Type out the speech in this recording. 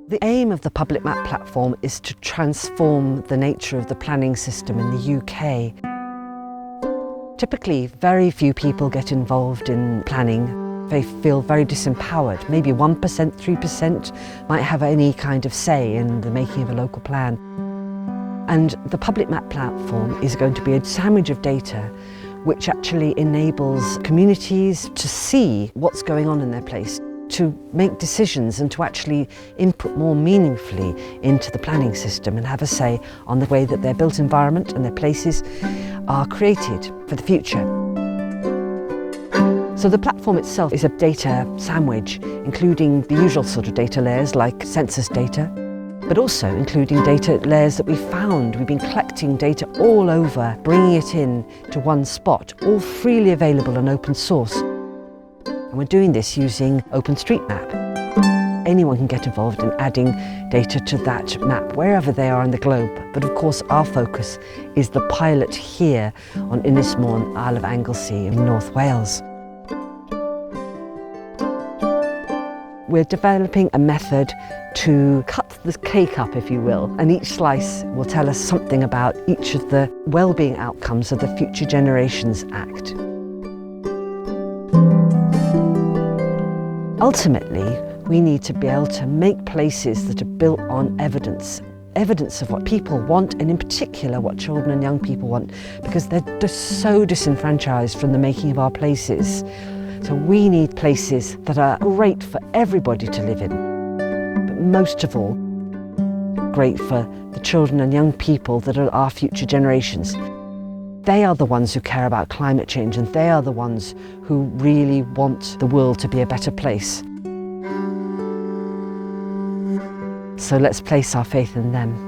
The aim of the Public Map platform is to transform the nature of the planning system in the UK. Typically, very few people get involved in planning. They feel very disempowered. Maybe 1%, 3% might have any kind of say in the making of a local plan. And the Public Map platform is going to be a sandwich of data which actually enables communities to see what's going on in their place, to make decisions and to actually input more meaningfully into the planning system and have a say on the way that their built environment and their places are created for the future. So the platform itself is a data sandwich, including the usual sort of data layers like census data, but also including data layers that we found. We've been collecting data all over, bringing it in to one spot, all freely available and open source. And we're doing this using OpenStreetMap. Anyone can get involved in adding data to that map, wherever they are in the globe. But of course, our focus is the pilot here on Ynys Môn, Isle of Anglesey in North Wales. We're developing a method to cut the cake up, if you will, and each slice will tell us something about each of the well-being outcomes of the Future Generations Act. Ultimately, we need to be able to make places that are built on evidence of what people want, and in particular what children and young people want, because they're just so disenfranchised from the making of our places. So we need places that are great for everybody to live in, but most of all, great for the children and young people that are our future generations. They are the ones who care about climate change, and they are the ones who really want the world to be a better place. So let's place our faith in them.